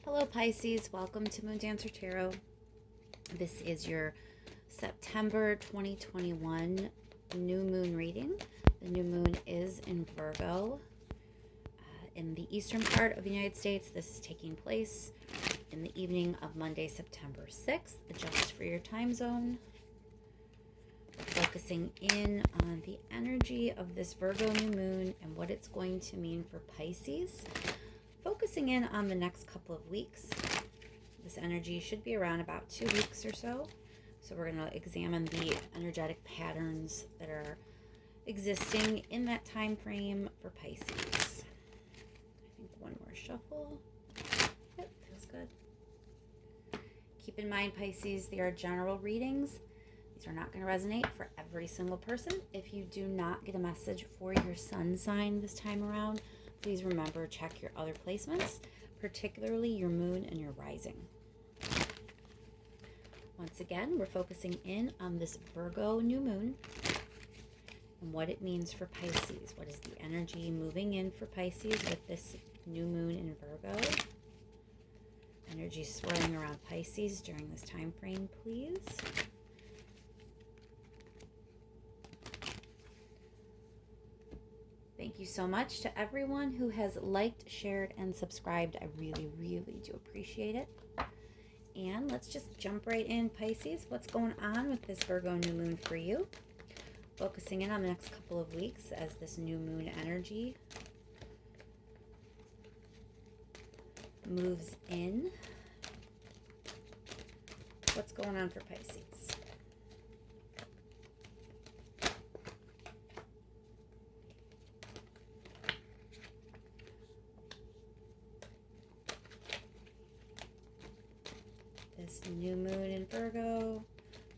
Hello Pisces, welcome to Moon Dancer Tarot. This is your September 2021 new moon reading. The new moon is in Virgo in the eastern part of the United States. This is taking place in the evening of Monday, September 6th. Adjust for your time zone. Focusing in on the energy of this Virgo new moon and what it's going to mean for Pisces. Focusing in on the next couple of weeks. This energy should be around about 2 weeks or so. So we're going to examine the energetic patterns that are existing in that time frame for Pisces. I think one more shuffle. Yep, feels good. Keep in mind, Pisces, they are general readings. These are not going to resonate for every single person. If you do not get a message for your sun sign this time around, please remember, check your other placements, particularly your moon and your rising. Once again, we're focusing in on this Virgo new moon and what it means for Pisces. What is the energy moving in for Pisces with this new moon in Virgo? Energy swirling around Pisces during this time frame, please. Thank you so much to everyone who has liked, shared, and subscribed. I really, really do appreciate it. And let's just jump right in, Pisces. What's going on with this Virgo new moon for you? Focusing in on the next couple of weeks as this new moon energy moves in. What's going on for Pisces? This new moon in Virgo,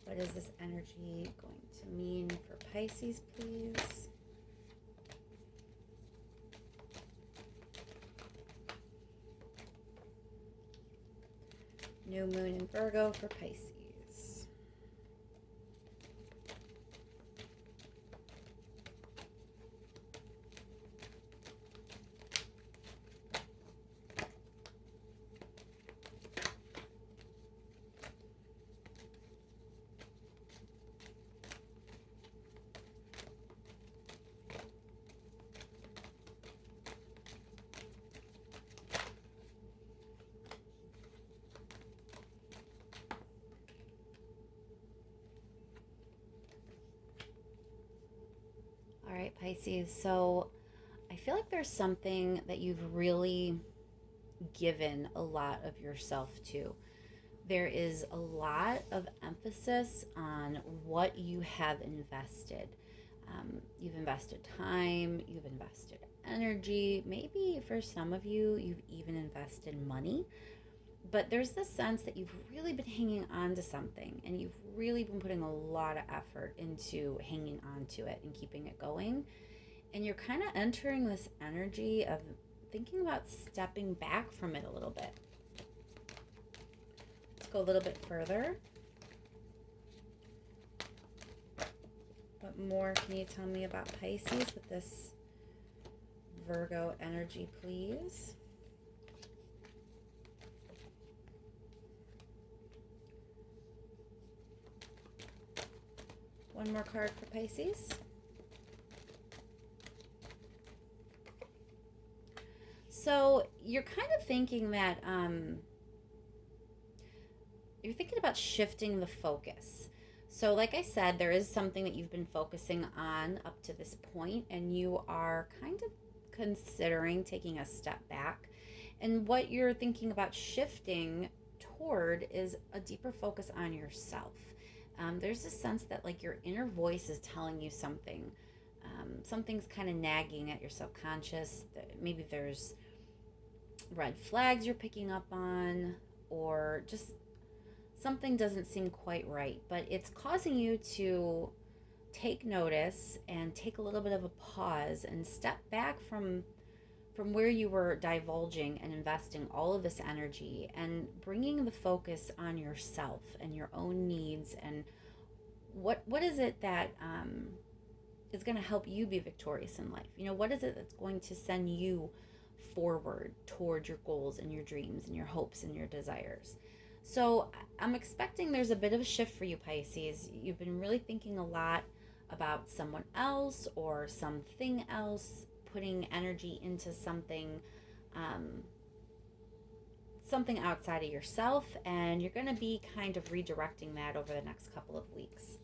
what is this energy going to mean for Pisces, please? New moon in Virgo for Pisces. All right, Pisces, so I feel like there's something that you've really given a lot of yourself to. There is a lot of emphasis on what you have invested. You've invested time, you've invested energy, maybe for some of you, you've even invested money. But there's this sense that you've really been hanging on to something and you've really been putting a lot of effort into hanging on to it and keeping it going. And you're kind of entering this energy of thinking about stepping back from it a little bit. Let's go a little bit further. What more can you tell me about Pisces with this Virgo energy, please? One more card for Pisces. So you're kind of thinking that you're thinking about shifting the focus. So like I said, there is something that you've been focusing on up to this point, and you are kind of considering taking a step back. And what you're thinking about shifting toward is a deeper focus on yourself. There's a sense that like your inner voice is telling you something. Something's kind of nagging at your subconscious. Maybe there's red flags you're picking up on, or just something doesn't seem quite right, but it's causing you to take notice and take a little bit of a pause and step back from where you were divulging and investing all of this energy and bringing the focus on yourself and your own needs and what is it that is going to help you be victorious in life. You know, what is it that's going to send you forward toward your goals and your dreams and your hopes and your desires. So I'm expecting there's a bit of a shift for you, Pisces. You've been really thinking a lot about someone else or something else, putting energy into um, something outside of yourself, and you're going to be kind of redirecting that over the next couple of weeks.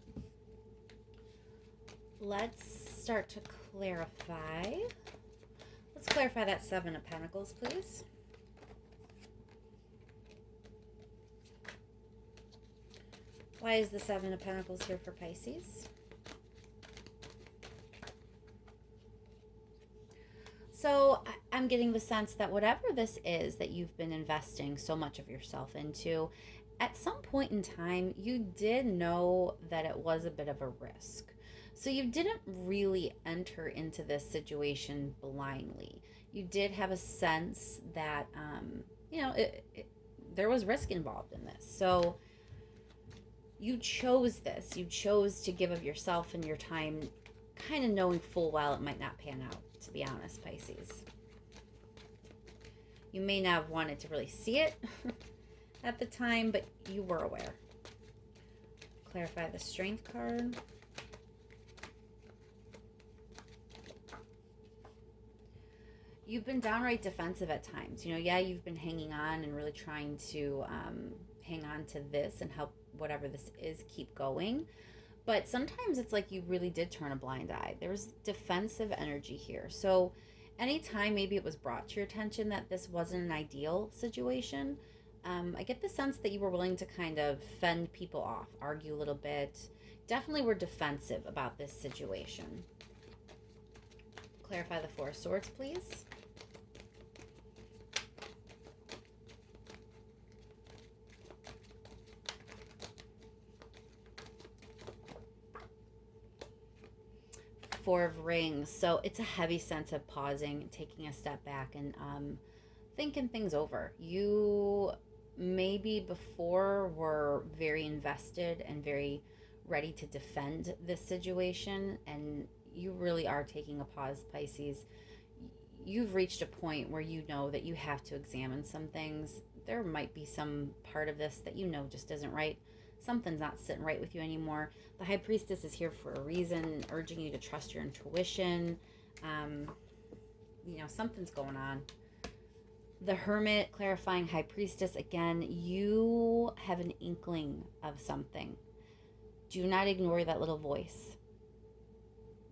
Let's start to clarify. Let's clarify that Seven of Pentacles, please. Why is the Seven of Pentacles here for Pisces? So I'm getting the sense that whatever this is that you've been investing so much of yourself into, at some point in time, you did know that it was a bit of a risk. So you didn't really enter into this situation blindly. You did have a sense that, there was risk involved in this. So you chose this. You chose to give of yourself and your time, kind of knowing full well it might not pan out, to be honest, Pisces. You may not have wanted to really see it at the time, but you were aware. Clarify the Strength card. You've been downright defensive at times. You've been hanging on and really trying to hang on to this and help whatever this is keep going. But sometimes it's like you really did turn a blind eye. There's defensive energy here. So anytime maybe it was brought to your attention that this wasn't an ideal situation, I get the sense that you were willing to kind of fend people off, argue a little bit. Definitely were defensive about this situation. Clarify the Four of Swords, please. Four of Rings. So it's a heavy sense of pausing, taking a step back, and thinking things over. You maybe before were very invested and very ready to defend this situation, and you really are taking a pause, Pisces. You've reached a point where you know that you have to examine some things. There might be some part of this that just isn't right. Something's not sitting right with you anymore. The High Priestess is here for a reason, urging you to trust your intuition. Something's going on. The Hermit, clarifying High Priestess, again, you have an inkling of something. Do not ignore that little voice.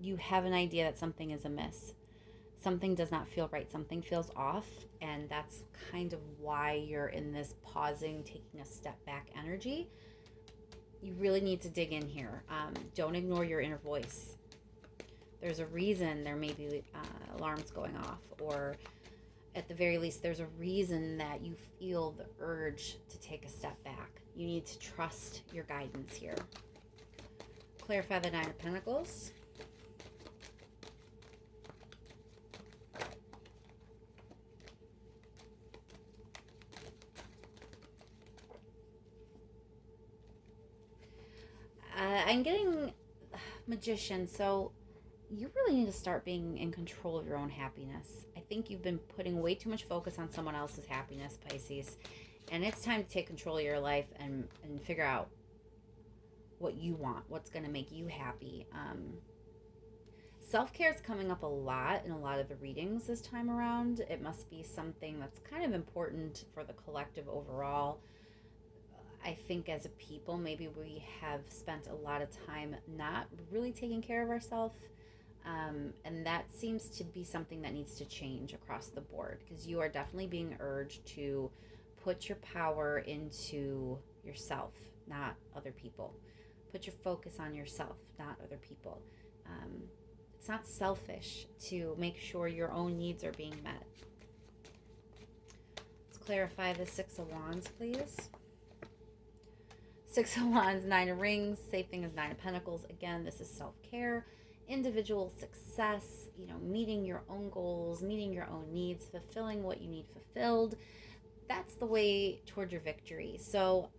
You have an idea that something is amiss. Something does not feel right. Something feels off, and that's kind of why you're in this pausing, taking a step back energy. You really need to dig in here. Don't ignore your inner voice. There's a reason there may be alarms going off, or at the very least, there's a reason that you feel the urge to take a step back. You need to trust your guidance here. Clarify the Nine of Pentacles. I'm getting Magician, so you really need to start being in control of your own happiness. I think you've been putting way too much focus on someone else's happiness, Pisces, and it's time to take control of your life and figure out what you want, what's going to make you happy. Self-care is coming up a lot in a lot of the readings this time around. It must be something that's kind of important for the collective overall. I think as a people, maybe we have spent a lot of time not really taking care of ourselves. And that seems to be something that needs to change across the board, because you are definitely being urged to put your power into yourself, not other people. Put your focus on yourself, not other people. It's not selfish to make sure your own needs are being met. Let's clarify the Six of Wands, please. Six of Wands, Nine of Rings, same thing as Nine of Pentacles. Again, this is self-care, individual success, meeting your own goals, meeting your own needs, fulfilling what you need fulfilled. That's the way toward your victory. So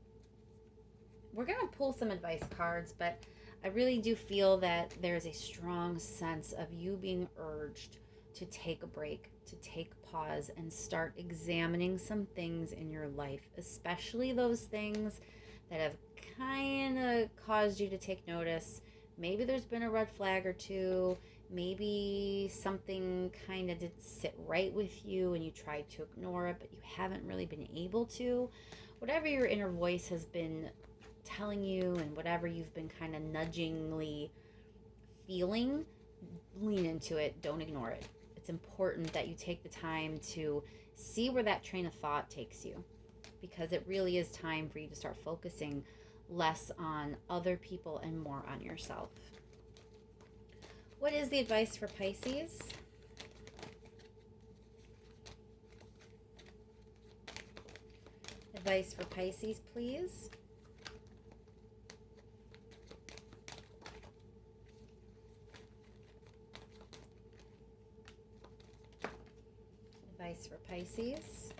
we're going to pull some advice cards, but I really do feel that there's a strong sense of you being urged to take a break, to take pause and start examining some things in your life, especially those things that have kind of caused you to take notice. Maybe there's been a red flag or two. Maybe something kind of didn't sit right with you and you tried to ignore it, but you haven't really been able to. Whatever your inner voice has been telling you and whatever you've been kind of nudgingly feeling, lean into it. Don't ignore it. It's important that you take the time to see where that train of thought takes you, because it really is time for you to start focusing less on other people and more on yourself. What is the advice for Pisces? Advice for Pisces, please. Advice for Pisces.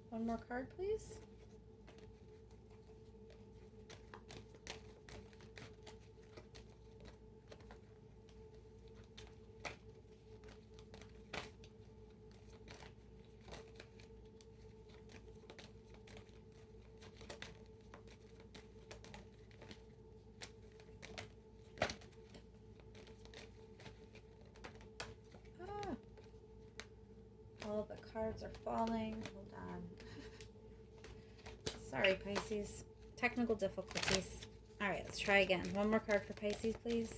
One more card, please. All the cards are falling. Hold on. Sorry, Pisces. Technical difficulties. All right, let's try again. One more card for Pisces, please.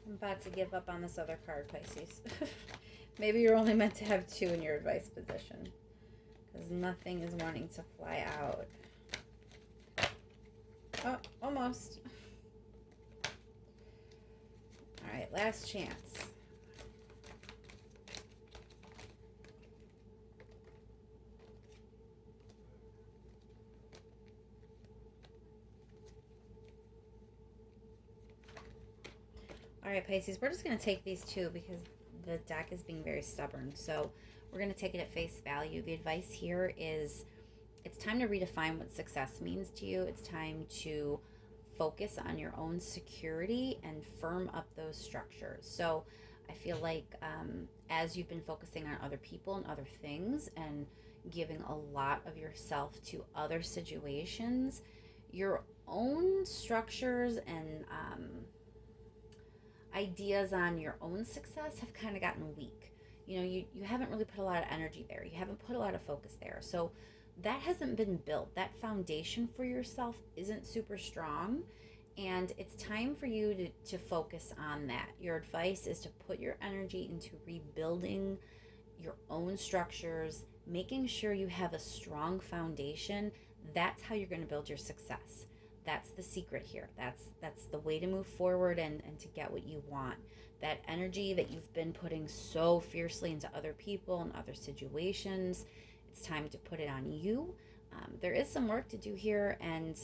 I'm about to give up on this other card, Pisces. Maybe you're only meant to have two in your advice position, because nothing is wanting to fly out. Oh, almost. All right, last chance. All right, Pisces, we're just going to take these two because the deck is being very stubborn. So we're going to take it at face value. The advice here is it's time to redefine what success means to you. It's time to focus on your own security and firm up those structures. So I feel like as you've been focusing on other people and other things and giving a lot of yourself to other situations, your own structures and ideas on your own success have kind of gotten weak. You haven't really put a lot of energy there. You haven't put a lot of focus there. So that hasn't been built. That foundation for yourself isn't super strong. And it's time for you to focus on that. Your advice is to put your energy into rebuilding your own structures, making sure you have a strong foundation. That's how you're going to build your success. That's the secret here. That's the way to move forward and to get what you want. That energy that you've been putting so fiercely into other people and other situations, it's time to put it on you. There is some work to do here, and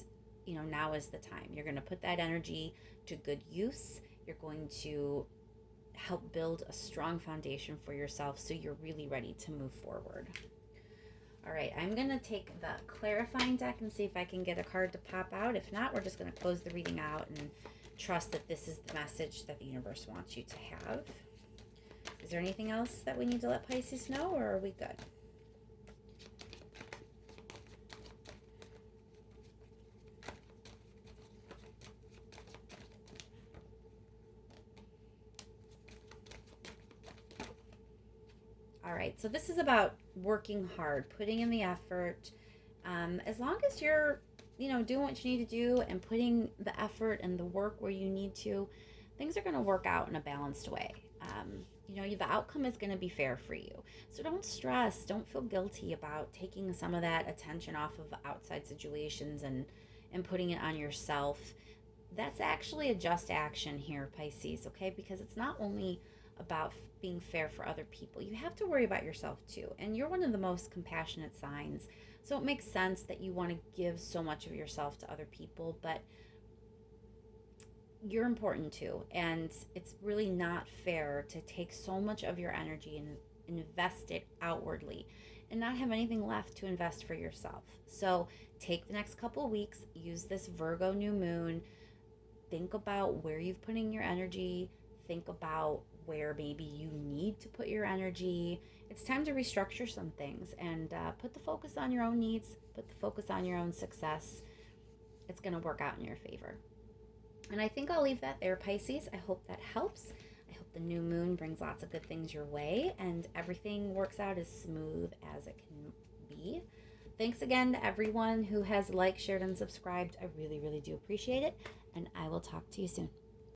now is the time. You're going to put that energy to good use. You're going to help build a strong foundation for yourself so you're really ready to move forward. All right, I'm going to take the clarifying deck and see if I can get a card to pop out. If not, we're just going to close the reading out and trust that this is the message that the universe wants you to have. Is there anything else that we need to let Pisces know, or are we good? All right, so this is about working hard, putting in the effort. As long as you're, doing what you need to do and putting the effort and the work where you need to, things are going to work out in a balanced way. The outcome is going to be fair for you. So don't stress, don't feel guilty about taking some of that attention off of outside situations and putting it on yourself. That's actually a just action here, Pisces, okay? Because it's not only about being fair for other people. You have to worry about yourself too. And you're one of the most compassionate signs. So it makes sense that you want to give so much of yourself to other people, but you're important too. And it's really not fair to take so much of your energy and invest it outwardly and not have anything left to invest for yourself. So take the next couple of weeks, use this Virgo new moon, think about where you've put in your energy, think about where maybe you need to put your energy. It's time to restructure some things and put the focus on your own needs, put the focus on your own success. It's going to work out in your favor. And I think I'll leave that there, Pisces. I hope that helps. I hope the new moon brings lots of good things your way and everything works out as smooth as it can be. Thanks again to everyone who has liked, shared, and subscribed. I really, really do appreciate it. And I will talk to you soon.